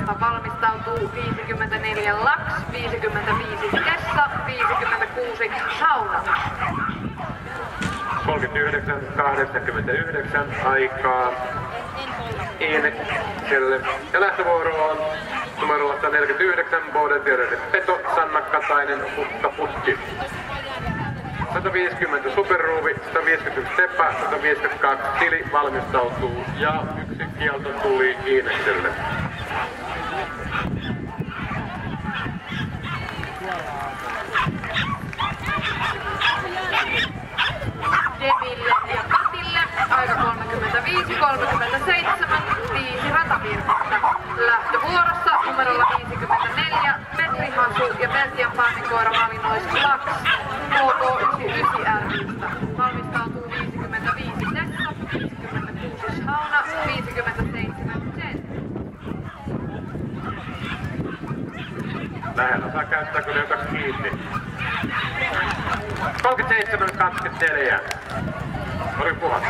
vuorosta valmistautuu 54 Laks, 55 Tessa, 56 Sauna. 39.89 aikaa Iinekselle. Ja lähtövuoro on numerolla 149 Boden Peto, Sanna Katainen, Hukka Putki. 150 Superruuvi, 151 Tepä, 152 Tili valmistautuu ja yksi kielto tuli Iinekselle. Deville ja Katille aika 35-37, 5 ratavirhettä. Lähtövuorossa numerolla 54 Petri Hasu ja Belgian pannikoira Malinois Laks KK99R:stä. Valmistautuu 55 Tessa, 56 Sauna, 57 Jen. Lähellä saa käyttää, kun joka kiinni. 37.24. Oli puhas.